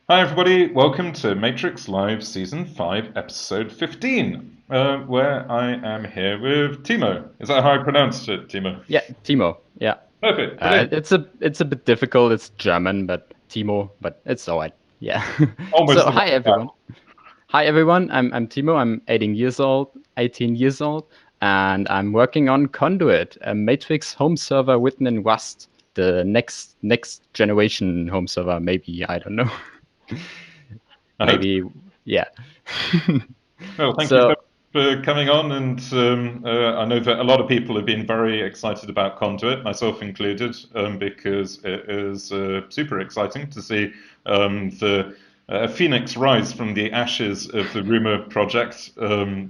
Hi, everybody. Welcome to Matrix Live Season 5, Episode 15, where I am here with Timo. Is that how I pronounced it, Timo? Yeah, Timo. Yeah. Perfect. Brilliant. It's a bit difficult. It's German, but Timo, but it's all right. Yeah. Almost So the hi right everyone. Hi everyone. I'm Timo. I'm 18 years old, 18 years old, and I'm working on Conduit, a Matrix home server written in Rust, the next generation home server. Maybe I don't know. I hope. Maybe yeah. Well, thank you so So much for coming on. And I know that a lot of people have been very excited about Conduit, myself included, because it is super exciting to see the Phoenix rise from the ashes of the Rumor project.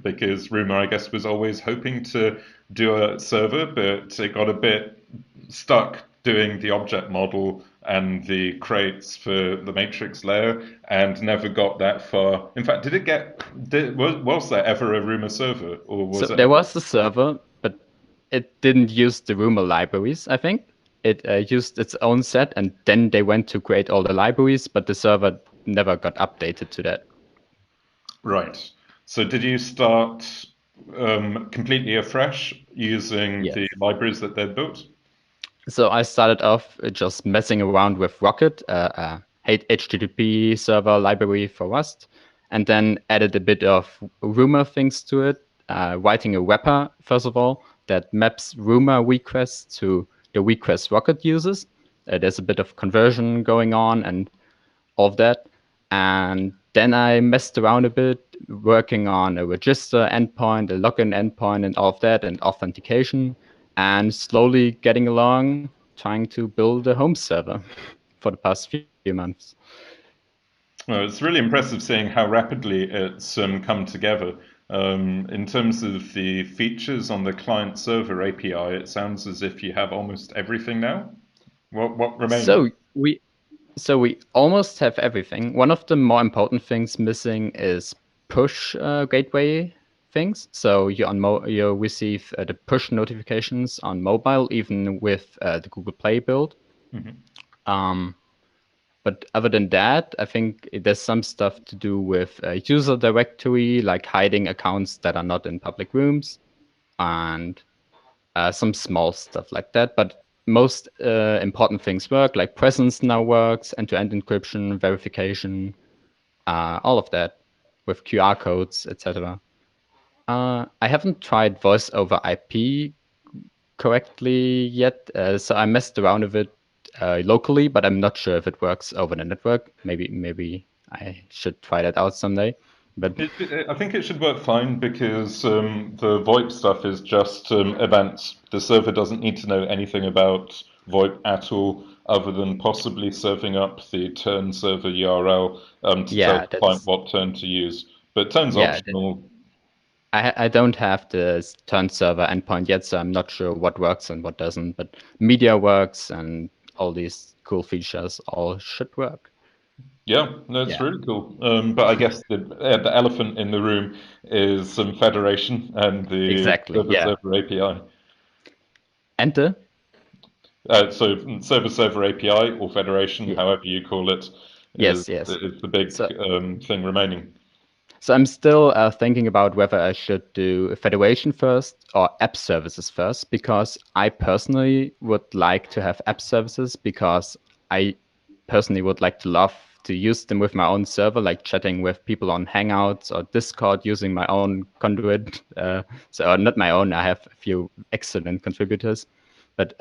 Because Rumor, I guess, was always hoping to do a server, but it got a bit stuck doing the object model and the crates for the matrix layer and never got that far. In fact, was there ever a rumor server or so was it? there was the server, but it didn't use the rumor libraries, I think. It used its own set, and then they went to create all the libraries, but the server never got updated to that. Right. So did you start completely afresh using the Yes. libraries that they'd built? So I started off just messing around with Rocket, HTTP server library for Rust, and then added a bit of rumor things to it, writing a wrapper, first of all, that maps rumor requests to the request Rocket uses. There's a bit of conversion going on and all of that. And then I messed around a bit, working on a register endpoint, a login endpoint, and all of that, and authentication, and slowly getting along, trying to build a home server for the past few months. Well, it's really impressive seeing how rapidly it's come together. In terms of the features on the client server API, it sounds as if you have almost everything now. What remains? So we so we almost have everything. One of the more important things missing is push gateway things. So you receive the push notifications on mobile, even with the Google Play build. Mhm. Um, but other than that, I think there's some stuff to do with user directory, like hiding accounts that are not in public rooms, and some small stuff like that. But most important things work, like presence now works, end-to-end encryption, verification, all of that with QR codes, etc. I haven't tried voice over IP correctly yet, so I messed around with it locally, but I'm not sure if it works over the network. Maybe I should try that out someday. But I think it should work fine because the VoIP stuff is just events. The server doesn't need to know anything about VoIP at all, other than possibly serving up the turn server URL to tell yeah, the client that's what turn to use. But turn's yeah. optional. I don't have the turn server endpoint yet, so I'm not sure what works and what doesn't. But media works and all these cool features all should work. Yeah, no, it's Yeah, really cool. But I guess the elephant in the room is some federation and the exactly. server Yeah. server API. Enter. So server server API or federation, Yeah. however you call it, Yes, yes. is the big So thing remaining. So I'm still thinking about whether I should do federation first or app services first, because I personally would like to have app services because I personally would like to love to use them with my own server, like chatting with people on Hangouts or Discord using my own conduit. Not my own, I have a few excellent contributors, but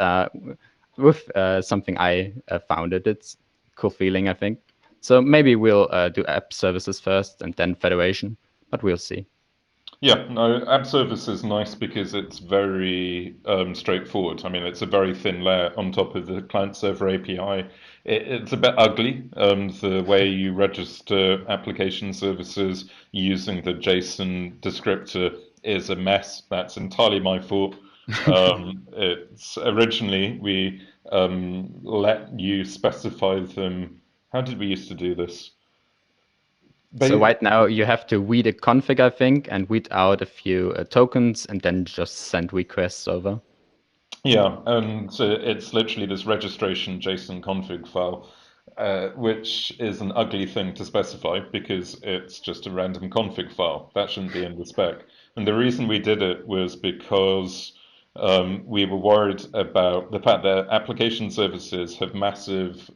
with something I founded, it's a cool feeling, I think. So maybe we'll do app services first and then federation, but we'll see. Yeah, no, app service is nice because it's very straightforward. I mean, it's a very thin layer on top of the client server API. It's a bit ugly, the way you register application services using the JSON descriptor is a mess. That's entirely my fault. It's originally we let you specify them. How did we used to do this? So right now you have to read a config, I think, and read out a few tokens and then just send requests over. Yeah, and it's literally this registration JSON config file. which is an ugly thing to specify because it's just a random config file. That shouldn't be in the spec. And the reason we did it was because we were worried about the fact that application services have massive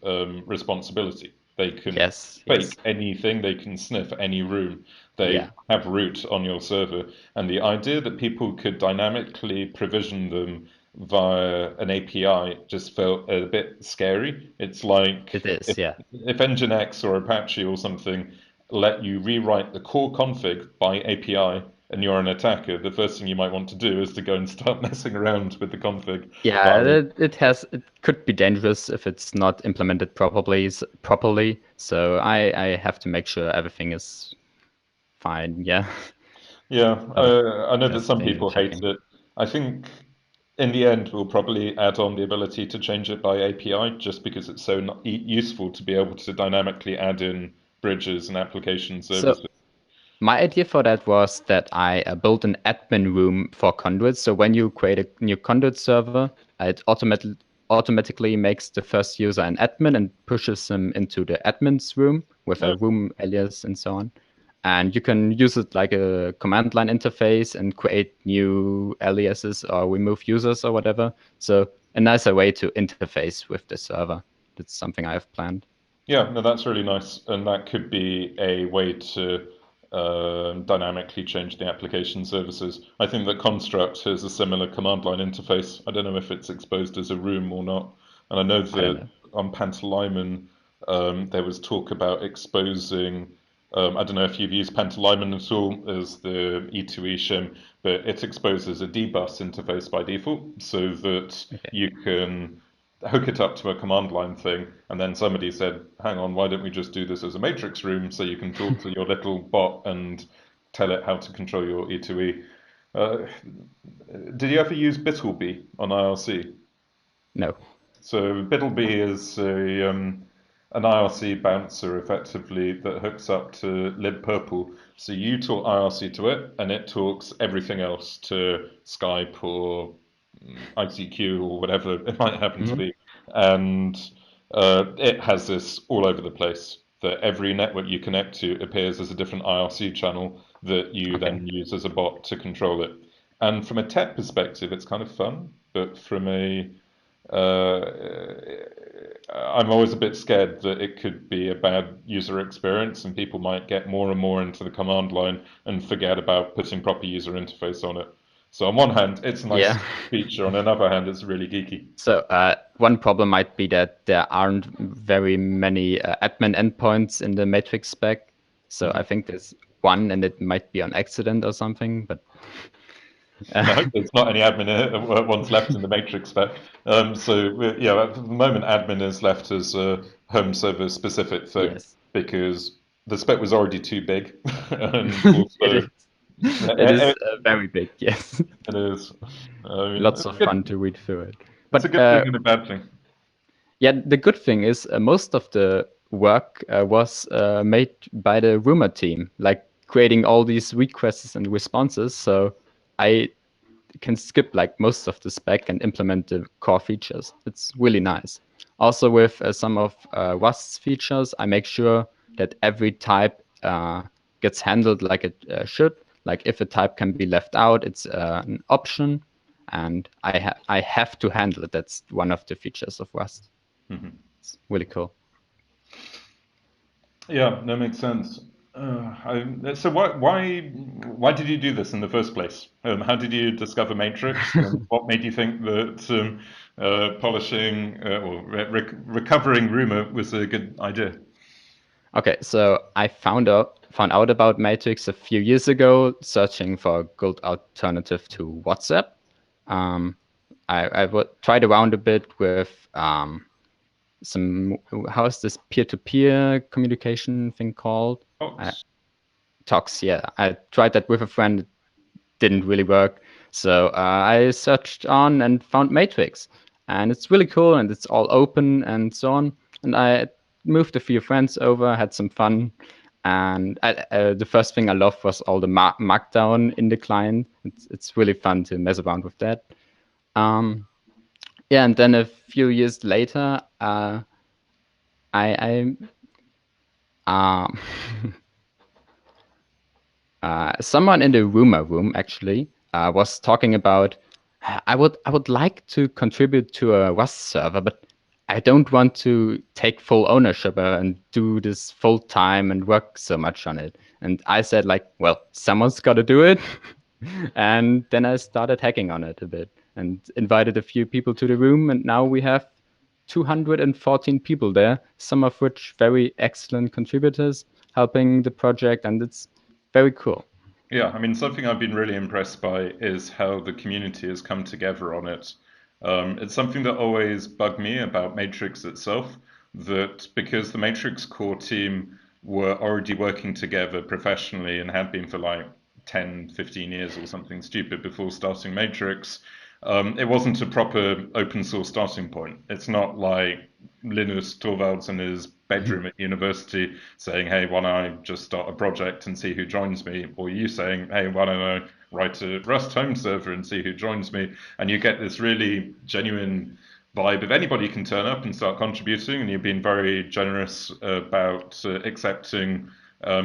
responsibility. They can Yes, yes. fake anything, they can sniff any room, they Yeah, have root on your server. And the idea that people could dynamically provision them via an API just felt a bit scary. It's like it is. Yeah. if Nginx or Apache or something let you rewrite the core config by API and you're an attacker, the first thing you might want to do is to go and start messing around with the config Yeah, file. it could be dangerous if it's not implemented properly. So I have to make sure everything is fine. Yeah. Yeah, Of I know that some testing and people hate checking. it. I think in the end, we'll probably add on the ability to change it by API just because it's so useful to be able to dynamically add in bridges and application So services. my idea for that was that I built an admin room for Conduit. So when you create a new Conduit server, it automatically makes the first user an admin and pushes them into the admin's room with Uh, a room alias and so on. And you can use it like a command line interface and create new aliases or remove users or whatever. So a nicer way to interface with the server. That's something I have planned. Yeah, no, that's really nice, and that could be a way to dynamically change the application services. I think that Construct has a similar command line interface. I don't know if it's exposed as a room or not, and I know I don't that know. on Pantalaimon there was talk about exposing. I don't know if you've used Pantalaimon at all as the E2E shim, but it exposes a dbus interface by default so that Okay. you can hook it up to a command line thing, and then somebody said, "Hang on, why don't we just do this as a matrix room so you can talk to your little bot and tell it how to control your E2E?" Uh, did you ever use Bittleby on IRC? No. So Bittleby is an IRC bouncer effectively that hooks up to libpurple. So you talk IRC to it, and it talks everything else to Skype or ICQ or whatever it might happen to Mhm. be. And it has this all over the place that every network you connect to appears as a different IRC channel that you Okay. then use as a bot to control it. And from a tech perspective, it's kind of fun, but from a I'm always a bit scared that it could be a bad user experience and people might get more and more into the command line and forget about putting proper user interface on it. So on one hand, it's a nice Yeah. feature. On another hand, it's really geeky. So one problem might be that there aren't very many admin endpoints in the matrix spec. So I Mhm. think there's one, and it might be on accident or something. But I uh, hope there's not any admin ones left in the matrix spec. Yeah, at the moment, admin is left as a home server specific thing yes, because the spec was already too big, and it also is. It is very big. Yes, it is. I mean, lots it's of good. fun to read through it. It's a But good thing and a bad thing. yeah, the good thing is most of the work was made by the rumor team, like creating all these requests and responses. So I can skip like most of the spec and implement the core features. It's really nice. Also, with some of Rust's features, I make sure that every type gets handled like it should. Like if a type can be left out, it's an option, and I have to handle it. That's one of the features of Rust. Mhm. It's really cool. Yeah, that makes sense. So why did you do this in the first place? How did you discover Matrix, and what made you think that polishing or recovering rumor was a good idea? Okay, so I found out about Matrix a few years ago, searching for a good alternative to WhatsApp. Um, I tried around a bit with some how is this peer-to-peer communication thing called? I, Fox. Talks. Yeah, I tried that with a friend. It didn't really work, so I searched on and found Matrix, and it's really cool and it's all open and so on. And I moved a few friends over, had some fun, and the first thing I loved was all the markdown in the client. It's really fun to mess around with that. Um, yeah, and then a few years later, I um someone in the rumor room actually was talking about I would like to contribute to a Rust server, but I don't want to take full ownership and do this full time and work so much on it. And I said like, well, someone's got to do it. And then I started hacking on it a bit and invited a few people to the room, and now we have 214 people there, some of which very excellent contributors helping the project, and it's very cool. Yeah, I mean, something I've been really impressed by is how the community has come together on it. It's something that always bugged me about Matrix itself, that because the Matrix core team were already working together professionally and had been for like 10, 15 years or something stupid before starting Matrix, it wasn't a proper open source starting point. It's not like Linus Torvalds in his bedroom at university saying, hey, why don't I just start a project and see who joins me? Or you saying, hey, why don't I write a Rust home server and see who joins me? And you get this really genuine vibe of anybody can turn up and start contributing, and you've been very generous about accepting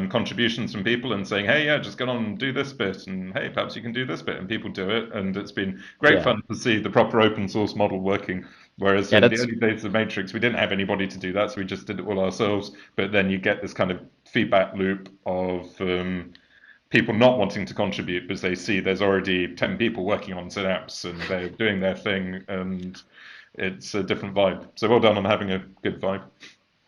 contributions from people and saying, hey, yeah, just get on and do this bit, and hey, perhaps you can do this bit, and people do it, and it's been great Yeah, fun to see the proper open source model working. Whereas yeah, in the that's early days of Matrix, we didn't have anybody to do that, so we just did it all ourselves. But then you get this kind of feedback loop of people not wanting to contribute because they see there's already 10 people working on Synapse and they're doing their thing, and it's a different vibe. So well done on having a good vibe.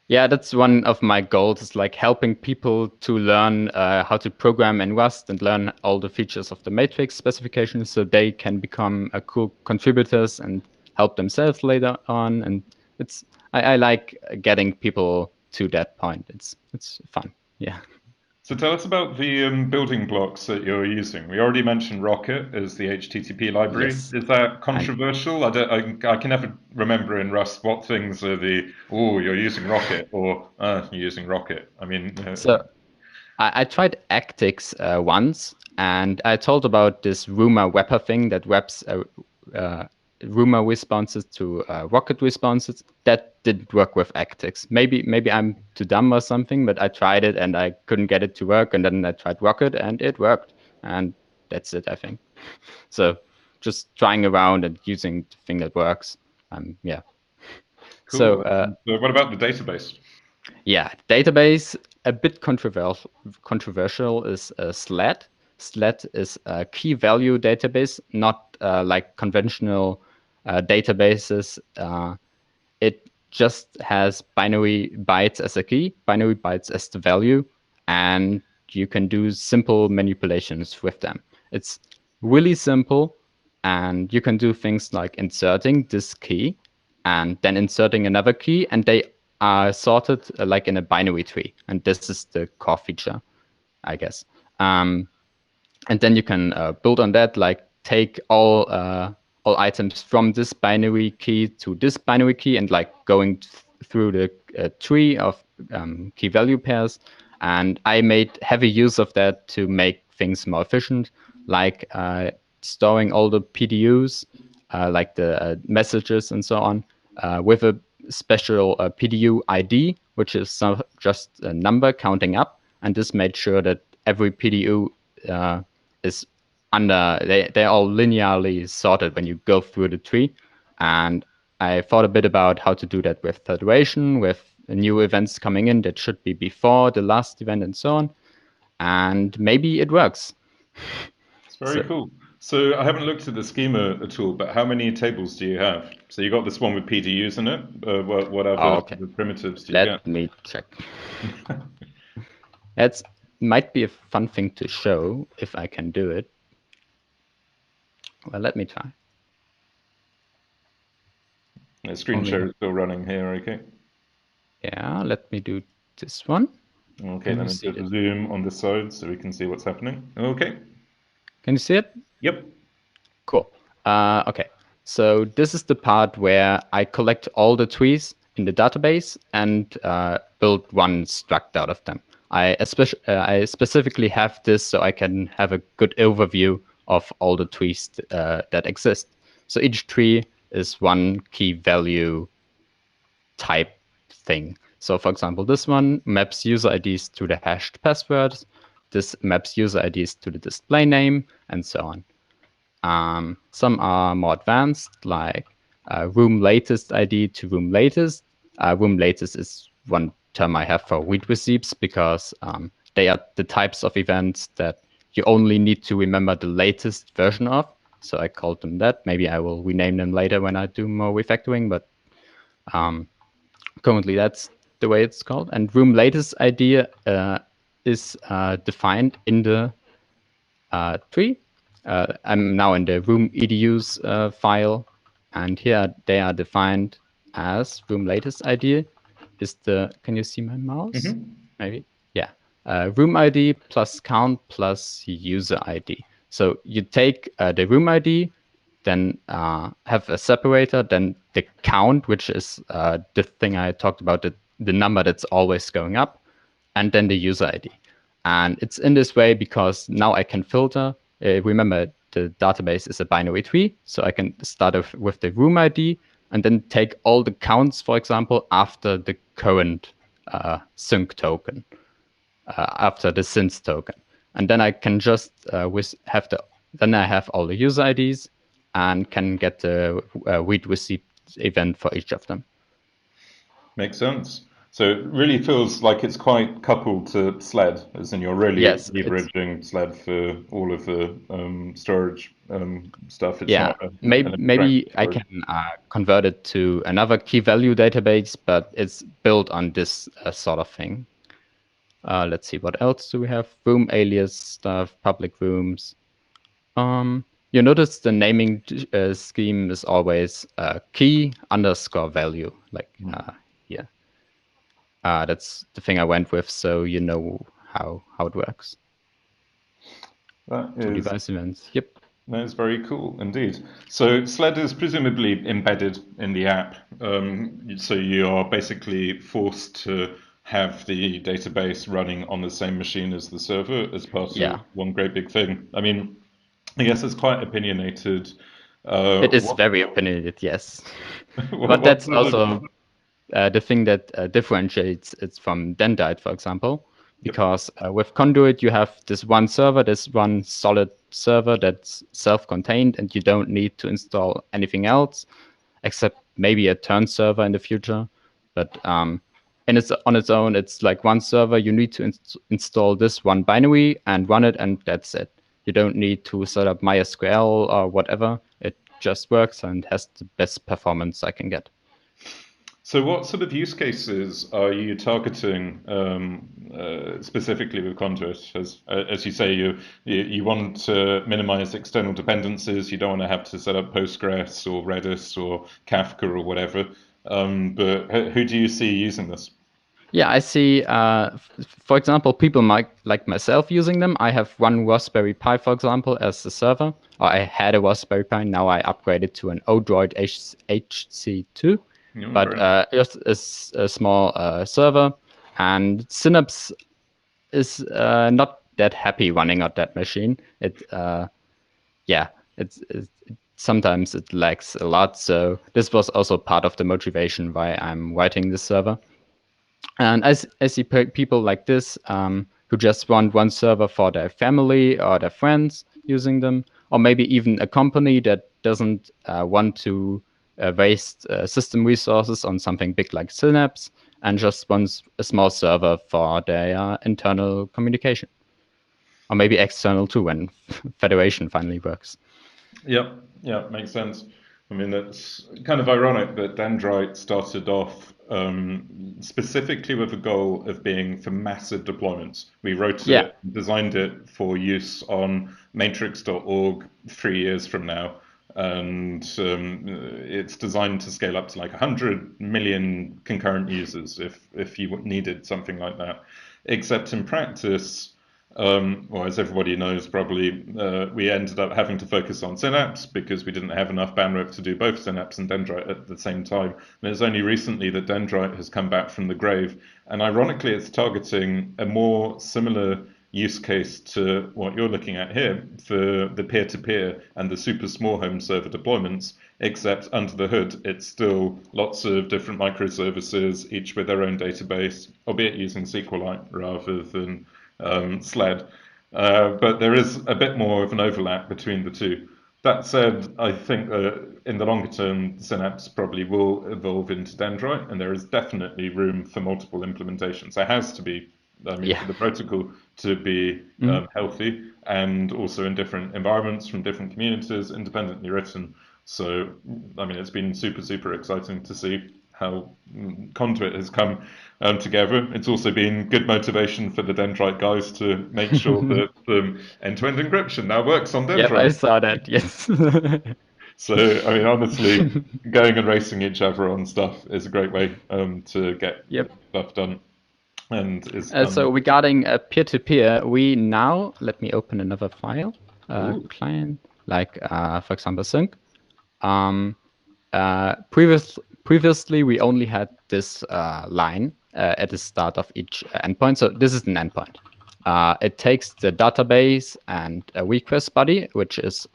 yeah, that's one of my goals, is like helping people to learn how to program in Rust and learn all the features of the Matrix specification so they can become cool contributors and help themselves later on. And it's I like getting people to that point. It's fun. Yeah. So tell us about the building blocks that you're using. We already mentioned Rocket as the HTTP library. Yes. Is that And controversial? I can never remember in Rust what things are the, oh, you're using Rocket, or you're using Rocket. I mean, so I tried Actix once, and I told about this rumor wrapper thing that wraps rumor responses to Rocket responses. That didn't work with Actix. Maybe I'm too dumb or something, but I tried it and I couldn't get it to work. And then I tried Rocket, and it worked. And that's it, I think. So just trying around and using the thing that works. Yeah. So cool. So what about the database? yeah, database a bit controversial is SLAT. SLAT is a key value database, not like conventional databases. It just has binary bytes as a key, binary bytes as the value, and you can do simple manipulations with them. It's really simple, and you can do things like inserting this key and then inserting another key, and they are sorted like in a binary tree. And this is the core feature, I guess. Um, and then you can build on that, like take all items from this binary key to this binary key, and like going through the tree of key value pairs. And I made heavy use of that to make things more efficient, like storing all the PDUs, like the messages and so on, with a special PDU ID, which is just a number counting up. And this made sure that every PDU is they're all linearly sorted when you go through the tree. And I thought a bit about how to do that with federation, with new events coming in that should be before the last event and so on. And maybe it works. It's very So, cool. So I haven't looked at the schema at all, but how many tables do you have? So you got this one with PDUs in it. What other okay, sort of primitives do you get? let me check. That might be a fun thing to show if I can do it. Well, let me try. The screen Only share have, is still running here, okay? yeah, let me do this one. Okay, Can let you me see just it? zoom on this side so we can see what's happening. Okay, Can you see it? yep. Cool. Okay. So this is the part where I collect all the trees in the database and build one struct out of them. I specifically have this so I can have a good overview of all the trees that exist. So each tree is one key value type thing. So for example, this one maps user IDs to the hashed passwords. This maps user IDs to the display name, and so on. Some are more advanced, like room latest ID to room latest. Room latest is one term I have for read receipts because they are the types of events that you only need to remember the latest version of. So I called them that. Maybe I will rename them later when I do more refactoring, but currently that's the way it's called. And room latest ID is defined in the tree. I'm now in the room edus file, and here they are defined as room latest ID is the, can you see my mouse? Maybe? Yeah. Room ID plus count plus user ID. So you take the room ID, then have a separator, then the count, which is the thing I talked about, the number that's always going up, and then the user ID. And it's in this way because now I can filter. Remember, the database is a binary tree, so I can start off with the room ID and then take all the counts, for example, after the current sync token, after the synth token. And then I can just then I have all the user IDs and can get the read receipt event for each of them. Makes sense. So it really feels like it's quite coupled to SLED, as in you're really Yes, leveraging SLED for all of the storage stuff. It's yeah, not an maybe abstract I storage. can convert it to another key value database, but it's built on this sort of thing. Let's see, what else do we have? Room alias stuff, public rooms. You notice the naming scheme is always key underscore value, like here. That's the thing I went with, so you know how it works. That For is device events, yep. That is very cool indeed. So SLED is presumably embedded in the app. So you are basically forced to have the database running on the same machine as the server as part of Yeah, one great big thing. I mean, I guess it's quite opinionated. it is What, very opinionated, yes. But what that's sort of, also the thing that differentiates it from Dendrite, for example, yep. because with Conduit you have this one server, this one solid server that's self-contained, and you don't need to install anything else except maybe a turn server in the future. But and it's on its own. It's like one server. You need to install this one binary and run it, and that's it. You don't need to set up MySQL or whatever. It just works and has the best performance I can get. So what sort of use cases are you targeting specifically with Conduit? As you say, you want to minimize external dependencies. You don't want to have to set up Postgres or Redis or Kafka or whatever. But who do you see using this? Yeah, I see. For example, people might like myself using them. I have one Raspberry Pi, for example, as a server. Or I had a Raspberry Pi. Now I upgraded to an Odroid HC2. Oh, But very nice. just a small server. And Synapse is not that happy running on that machine. Yeah, sometimes it lags a lot. So this was also part of the motivation why I'm writing this server. And I see people like this who just want one server for their family or their friends using them, or maybe even a company that doesn't want to waste system resources on something big like Synapse and just wants a small server for their internal communication, or maybe external too when Federation finally works. Yep, yeah, makes sense. I mean, it's kind of ironic that Dendrite started off specifically with a goal of being for massive deployments. We wrote Yeah, it, designed it for use on matrix.org 3 years from now, and it's designed to scale up to like 100 million concurrent users if you needed something like that. Except in practice, well, as everybody knows, probably we ended up having to focus on Synapse because we didn't have enough bandwidth to do both Synapse and Dendrite at the same time. And it's only recently that Dendrite has come back from the grave. And ironically, it's targeting a more similar use case to what you're looking at here for the peer-to-peer and the super small home server deployments. except under the hood, it's still lots of different microservices, each with their own database, albeit using SQLite rather than SLED. But there is a bit more of an overlap between the two. That said, I think in the longer term, Synapse probably will evolve into Dendrite, and there is definitely room for multiple implementations. There has to be, I mean, Yeah. for the protocol to be healthy and also in different environments from different communities, independently written. So, I mean, it's been super, super exciting to see how Conduit has come together. It's also been good motivation for the Dendrite guys to make sure that end-to-end encryption now works on Yep, I Dendrite. saw that. Yes. So, I mean, honestly, going and racing each other on stuff is a great way to get Yep. stuff done. And is So regarding peer-to-peer, we now, let me open another file, ooh, client, like for example, sync. Previously, we only had this line at the start of each endpoint. So this is an endpoint. It takes the database and a request body, which is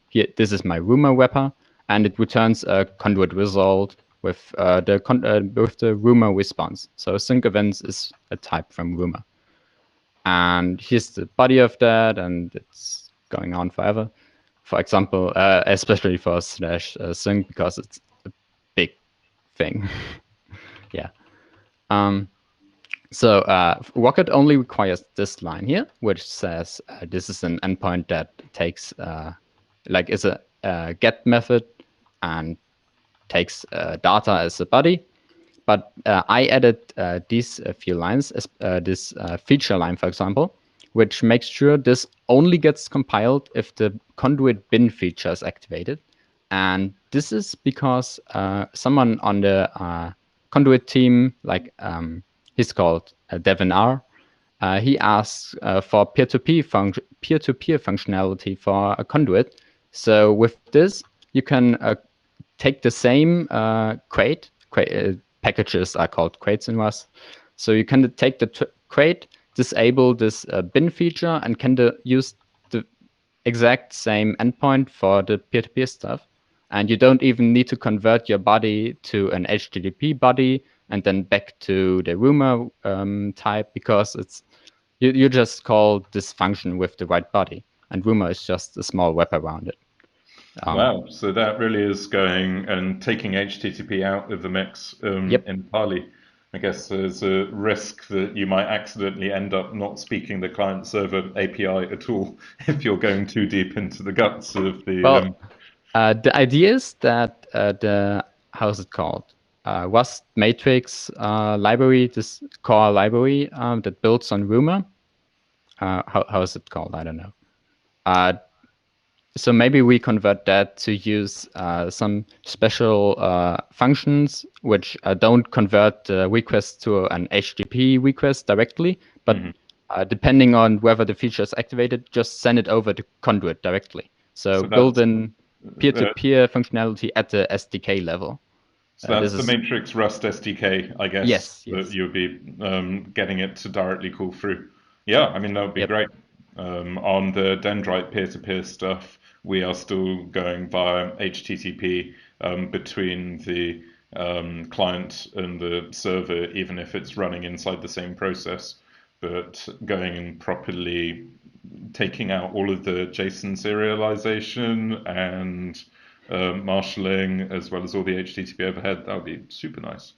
here. This is my rumor wrapper, and it returns a conduit result with the rumor response. So sync events is a type from rumor, and here's the body of that, and it's going on forever. For example, especially for slash sync because it's a big thing. Yeah. So Rocket only requires this line here, which says this is an endpoint that takes like is a get method and takes data as a body. But I added these few lines, this feature line, for example, which makes sure this only gets compiled if the conduit bin feature is activated. And this is because someone on the conduit team, like he's called Devin R. He asks for peer-to-peer functionality for a conduit. So with this, you can take the same crate packages are called crates in Rust. So you can take the crate, disable this bin feature, and can use the exact same endpoint for the peer-to-peer stuff. And you don't even need to convert your body to an HTTP body and then back to the rumor type because you just call this function with the right body, and rumor is just a small wrap around it. wow. So that really is going and taking HTTP out of the mix Yep. entirely. I guess there's a risk that you might accidentally end up not speaking the client server API at all if you're going too deep into the guts of the. Well, the idea is that how's it called? Rust Matrix library, this core library that builds on Rumor. How is it called? I don't know. So maybe we convert that to use some special functions which don't convert the request to an HTTP request directly, but depending on whether the feature is activated, just send it over to Conduit directly. So So build that's in peer-to-peer functionality at the SDK level. So that's This the is Matrix Rust SDK, I guess, yes, that yes, you'll be getting it to directly call through. Yeah, I mean, that would be yep. great. On the Dendrite peer-to-peer stuff, we are still going via HTTP between the client and the server, even if it's running inside the same process. But going and properly taking out all of the JSON serialization and marshalling, as well as all the HTTP overhead, that would be super nice.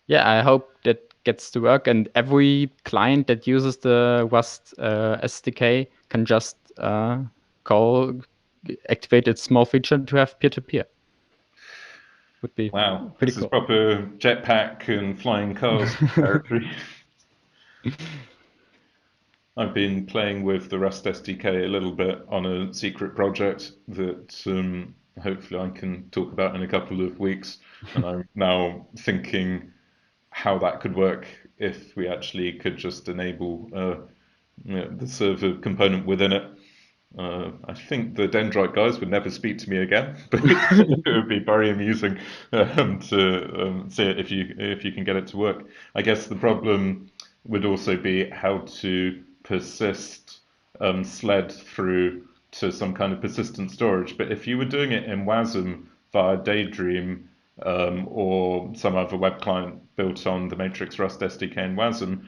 Yeah, I hope that gets to work, and every client that uses the Rust SDK can just activate its small feature to have peer-to-peer. Would be Wow, pretty this is cool. proper jetpack and flying cars territory. I've been playing with the Rust SDK a little bit on a secret project that hopefully I can talk about in a couple of weeks. And I'm now thinking how that could work if we actually could just enable the server component within it. I think the Dendrite guys would never speak to me again, but it would be very amusing to see it if you can get it to work. I guess the problem would also be how to persist sled through to some kind of persistent storage. But if you were doing it in WASM, via Daydream or some other web client built on the Matrix Rust SDK and WASM.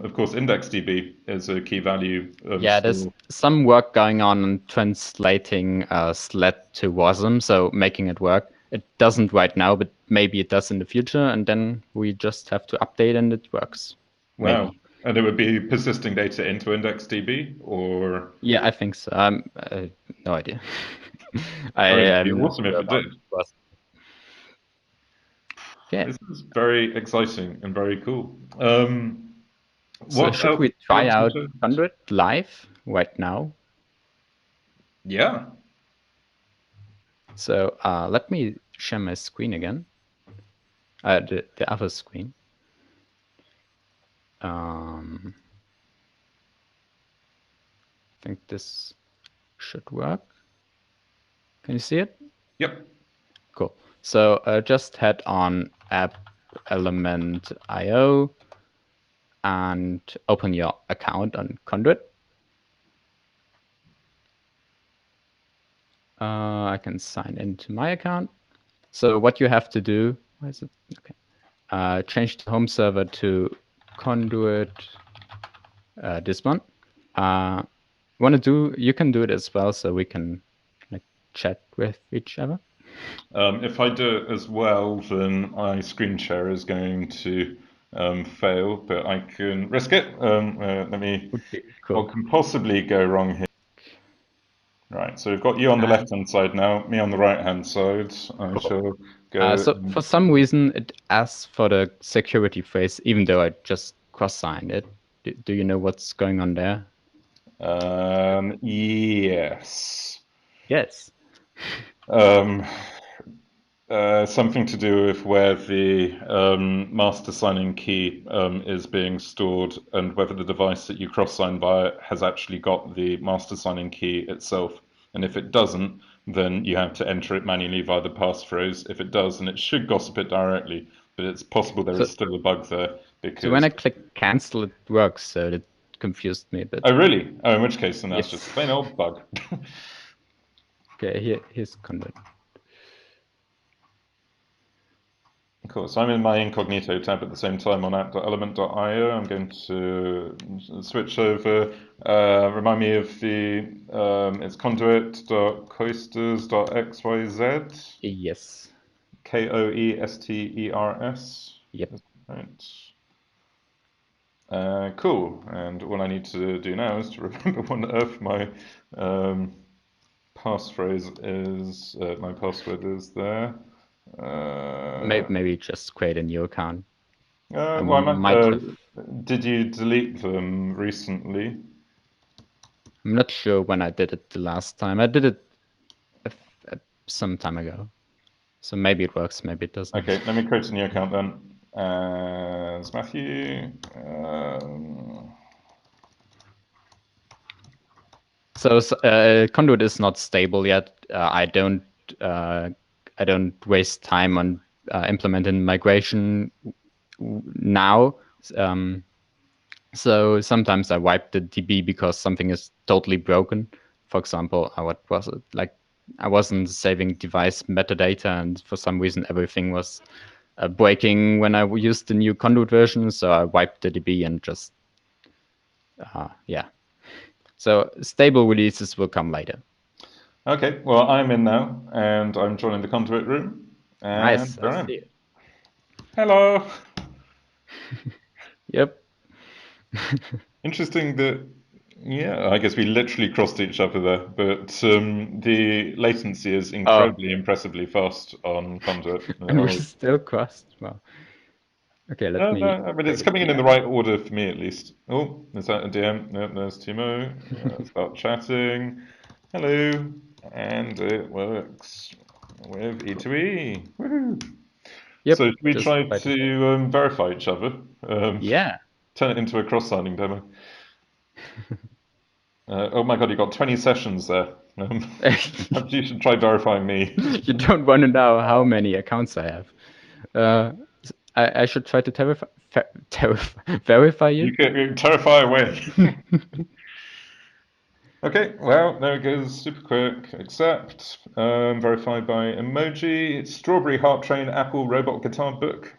Of course, IndexedDB is a key value Yeah, there's store. some work going on translating SLED to WASM, so making it work. It doesn't right now, but maybe it does in the future, and then we just have to update and it works. Wow. Maybe. And it would be persisting data into IndexedDB or Yeah, I think so. No idea. I mean, it'd am be not awesome sure if it about did. WASM. Yeah. This is very exciting and very cool. So What should else we do you try want to out show? Conduit live right now? Yeah. So let me share my screen again. The other screen. I think this should work. Can you see it? Yep. Cool. So just head on app element IO and open your account on Conduit. I can sign into my account. So what you have to do, where is it? Okay. Change the home server to Conduit, this one. You can do it as well, so we can like chat with each other. If I do it as well, then my screen share is going to fail, but I can risk it. Let me. Would be What cool. can possibly go wrong here? Right, so we've got you on the And left-hand side now, me on the right-hand side. I cool. shall go. So for some reason, it asks for the security phrase, even though I just cross-signed it. Do you know what's going on there? Yes. Yes. Um, Something to do with where the master signing key is being stored and whether the device that you cross-sign via has actually got the master signing key itself. And if it doesn't, then you have to enter it manually via the passphrase. If it does, then it should gossip it directly, but it's possible there So is still a bug there so when because. I click cancel, it works. So that confused me a bit. Oh, really? Oh, in which case, then that's just a Yes. plain old bug. Okay. Here's Conduit. Cool. So I'm in my incognito tab at the same time on app.element.io. I'm going to switch over. Remind me of it's conduit.coasters.xyz. Yes. Koesters. Yep. Right. Cool. And all I need to do now is to remember what on earth my passphrase is. My password is there. Maybe just create a new account. I Well, I might, might have. did you delete them recently? I'm not sure when I did it the last time. I did it some time ago. So maybe it works, maybe it doesn't. Okay, let me create a new account then. As Matthew. So Conduit is not stable yet. Uh, I don't waste time on implementing migration now. So sometimes I wipe the DB because something is totally broken. For example, what was it like? I wasn't saving device metadata, and for some reason everything was breaking when I used the new Conduit version. So I wiped the DB and just yeah. So stable releases will come later. Okay, well, I'm in now, and I'm joining the Conduit room, and Nice, I there I see am. it. Hello! Yep. Interesting that, yeah, I guess we literally crossed each other there, but the latency is Oh, incredibly impressively fast on Conduit. and we Oh, still crossed. Well, okay, let no, me no, but it's create a coming in the DM. right order for me at least. Oh, is that a DM? No, there's Timo. Start chatting. Hello. And it works with E2E. Woohoo. So Yep, should we just try try to. to verify each other? Um, Yeah. Turn it into a cross-signing demo. Oh my God, you got 20 sessions there. You should try verifying me. You don't want to know how many accounts I have. Uh, I should try to verify You you. can terrify away. Okay, well, there it goes, super quick. Accept, verified by emoji. Strawberry Heart Train Apple Robot Guitar Book.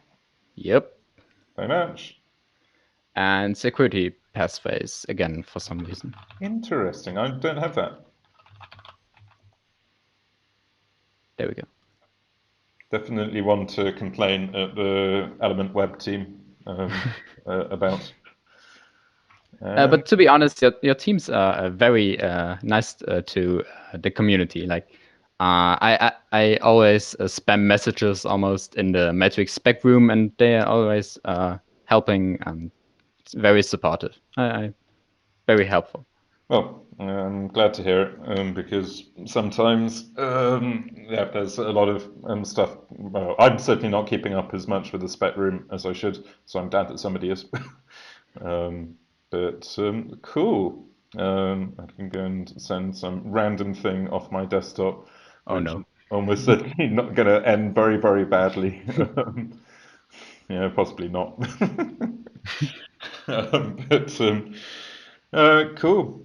Yep. Very much. And security passphrase again for some reason. Interesting. I don't have that. There we go. Definitely one to complain at the Element Web team about. But to be honest, your teams are very nice to the community. Like, I always spam messages almost in the Matrix spec room, and they are always helping and very supportive. I very helpful. Well, I'm glad to hear it because sometimes, yeah, there's a lot of stuff. Well, I'm certainly not keeping up as much with the spec room as I should, so I'm glad that somebody is. But cool. I can go and send some random thing off my desktop, Oh which no. is almost certainly not going to end very, very badly. Yeah, possibly not. But cool.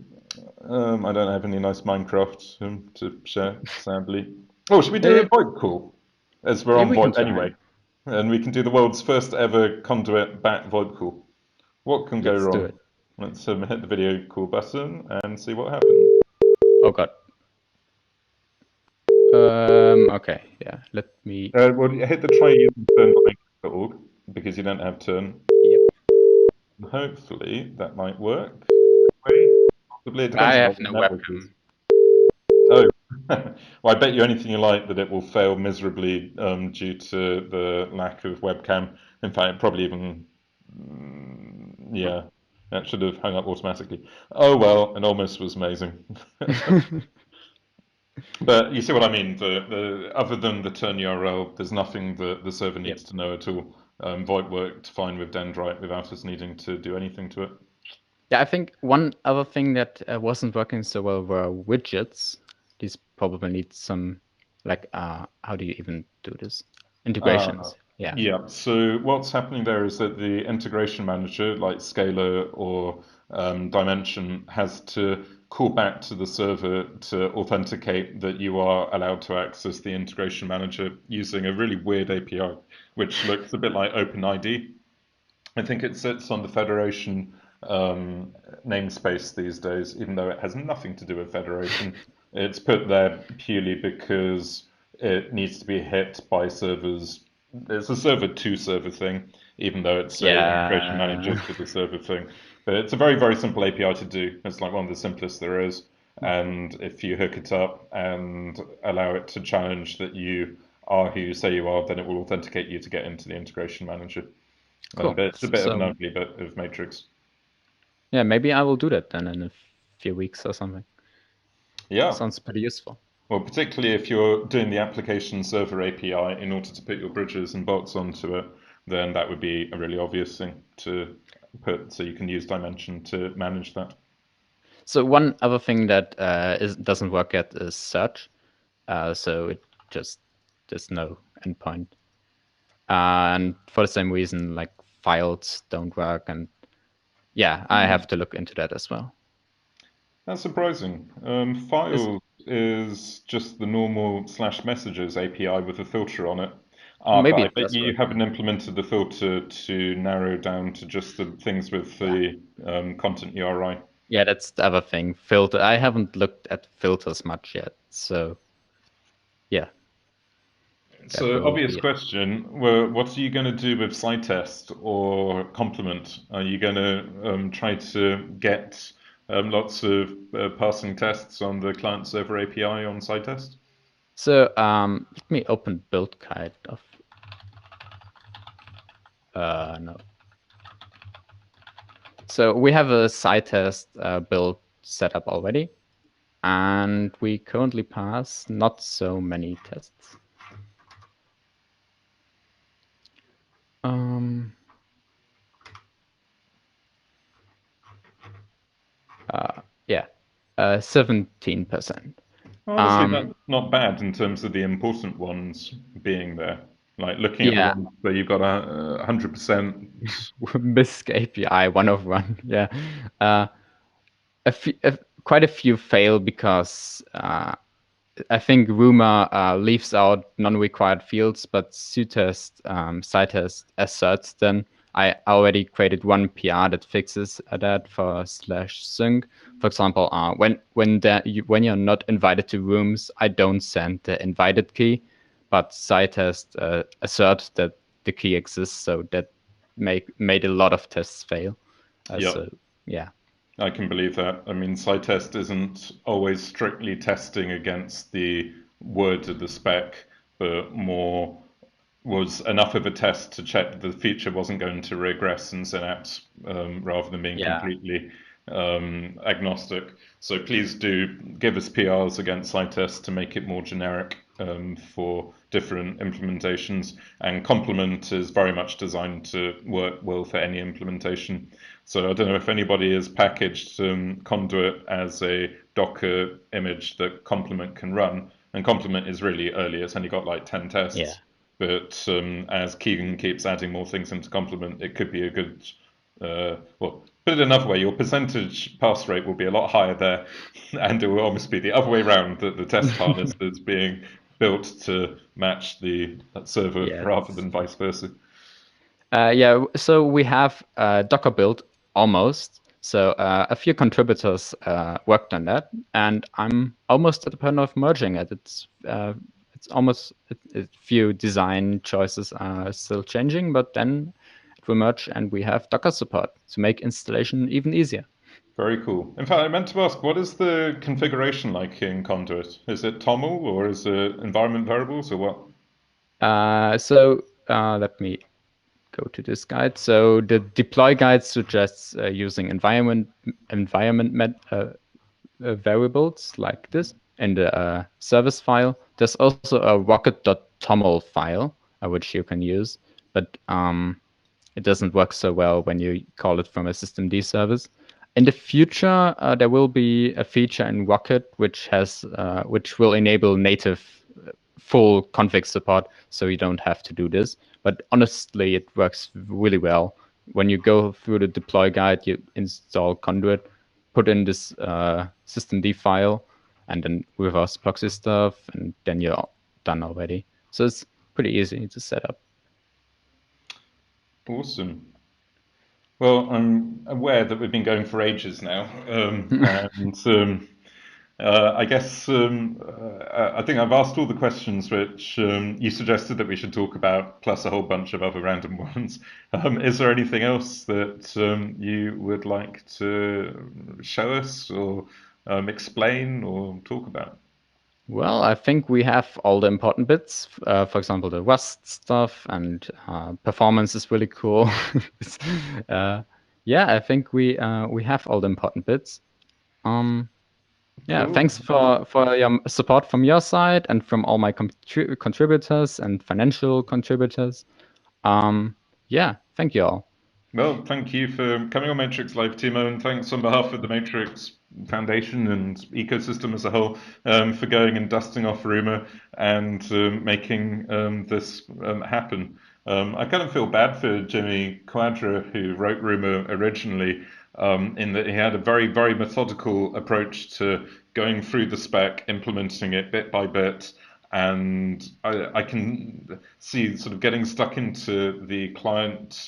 I don't have any nice Minecraft to share, sadly. Oh, should we do a Uh, VoIP call? As we're yeah, on we can VoIP try. anyway. And we can do the world's first ever Conduit back VoIP call. What can go Let's do wrong? it. Let's hit the video call button and see what happens. Oh god. Okay. Yeah. Let me. Well, you hit the try using turn.org because you don't have turn. Yep. Hopefully that might work. Possibly. It I depends on have what your no network is. webcam. Oh, well, I bet you anything you like that it will fail miserably due to the lack of webcam. In fact, it probably even, yeah, that should have hung up automatically. Oh well, it almost was amazing. But you see what I mean? Other than the turn URL, there's nothing that the server Yep. needs to know at all. VoIP worked fine with Dendrite without us needing to do anything to it. Yeah, I think one other thing that wasn't working so well were widgets. These probably need some, like, how do you even do this? Uh, Integrations. Yeah. yeah, so what's happening there is that the integration manager, like Scalar or Dimension, has to call back to the server to authenticate that you are allowed to access the integration manager using a really weird API, which looks a bit like OpenID. I think it sits on the Federation um, namespace these days, even though it has nothing to do with Federation. It's put there purely because it needs to be hit by servers. It's a server to server thing, even though it's a integration manager Yeah. to the server thing. But it's a very, very simple API to do. It's like one of the simplest there is. And if you hook it up and allow it to challenge that you are who you say you are, then it will authenticate you to get into the integration manager. Cool. But it's a bit of an So, ugly bit of Matrix. yeah, maybe I will do that then in a few weeks or something. Yeah. Sounds pretty useful. Well, particularly if you're doing the application server API in order to put your bridges and bots onto it, then that would be a really obvious thing to put so you can use Dimension to manage that. So one other thing that doesn't work yet is search. So it just there's no endpoint. And for the same reason, like files don't work, and yeah, I Hmm. have to look into that as well. That's surprising. Is Files is just the normal slash messages API with a filter on it. But maybe I it bet does you work haven't then. implemented the filter to narrow down to just the things with Yeah, the content URI. yeah, that's the other thing. Filter. I haven't looked at filters much yet, so yeah, that So, will obvious be it. question. Well, what are you going to do with test or complement? Are you going to try to get lots of passing tests on the client server API on test? So let me open build guide of no. So we have a side test build set up already, and we currently pass not so many tests. Um, yeah, 17%. Honestly, that's not bad in terms of the important ones being there. Like looking at the Yeah, ones where you've got 100%. Misc API 101. Yeah, a quite a few fail because I think Rumor leaves out non-required fields, but Cytest asserts them. I already created one PR that fixes that for /sync. For example, when you're not invited to rooms, I don't send the invited key, but Cytest assert that the key exists, so that made a lot of tests fail. Yep. So yeah. I can believe that. I mean, SciTest isn't always strictly testing against the words of the spec, but more was enough of a test to check the feature wasn't going to regress in Synapse rather than being Yeah. completely agnostic. So please do give us PRs against SciTest to make it more generic for different implementations. And Complement is very much designed to work well for any implementation. So I don't know if anybody has packaged Conduit as a Docker image that Complement can run. And Complement is really early, it's only got like 10 Yeah. tests. But as Keegan keeps adding more things into Complement, it could be a good, well, put it another way, your percentage pass rate will be a lot higher there, and it will almost be the other way around, that the test harness that's being built to match the server Yeah. rather than vice versa. Yeah, so we have Docker build almost. So a few contributors worked on that, and I'm almost at the point of merging it. It's almost a few design choices are still changing, but then it will merge, and we have Docker support to make installation even easier. Very cool. In fact, I meant to ask, what is the configuration like in Conduit? Is it TOML or is it environment variables or what? Let me go to this guide. So the deploy guide suggests using environment variables like this in the service file. There's also a rocket.toml file which you can use, but it doesn't work so well when you call it from a systemd service. In the future, there will be a feature in Rocket which will enable native full config support, so you don't have to do this. But honestly, it works really well. When you go through the deploy guide, you install Conduit, put in this systemd file, and then reverse proxy stuff, and then you're done already. So it's pretty easy to set up. Awesome. Well, I'm aware that we've been going for ages now, and I guess I think I've asked all the questions which you suggested that we should talk about, plus a whole bunch of other random ones. Is there anything else that you would like to show us or explain or talk about? Well, I think we have all the important bits. For example, the Rust stuff and performance is really cool. uh, yeah, I think we have all the important bits. Um, yeah, Cool. thanks for your support from your side and from all my contributors and financial contributors. Yeah, thank you all. Well, thank you for coming on Matrix Live, Timo, and thanks on behalf of the Matrix Foundation and ecosystem as a whole for going and dusting off Rumor and making this happen. I kind of feel bad for Jimmy Quadra, who wrote Rumor originally, in that he had a very, very methodical approach to going through the spec, implementing it bit by bit, and I can see sort of getting stuck into the client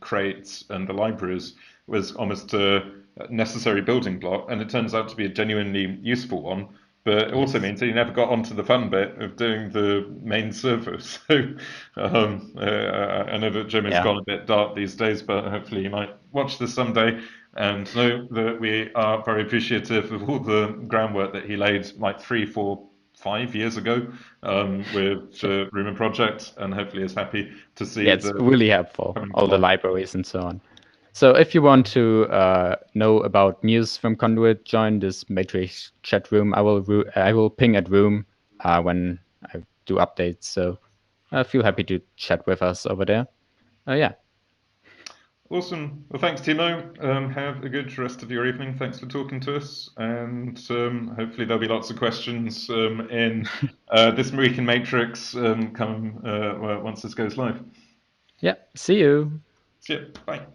crates and the libraries was almost a necessary building block, and it turns out to be a genuinely useful one. But it also Yes. means that you never got onto the fun bit of doing the main server. So I know that Jim has Yeah. gone a bit dark these days, but hopefully he might watch this someday and know that we are very appreciative of all the groundwork that he laid like 3, 4, 5 years ago with Sure. the Rumen project, and hopefully is happy to Yeah, see it's the really helpful, coming to all the life. libraries and so on. So if you want to know about news from Conduit, join this Matrix chat room. I will ping at room when I do updates. So feel happy to chat with us over there. Yeah, Awesome. Well, thanks, Timo. Have a good rest of your evening. Thanks for talking to us, and hopefully there'll be lots of questions in this week in Matrix come once this goes live. yeah. See you. See ya. Bye.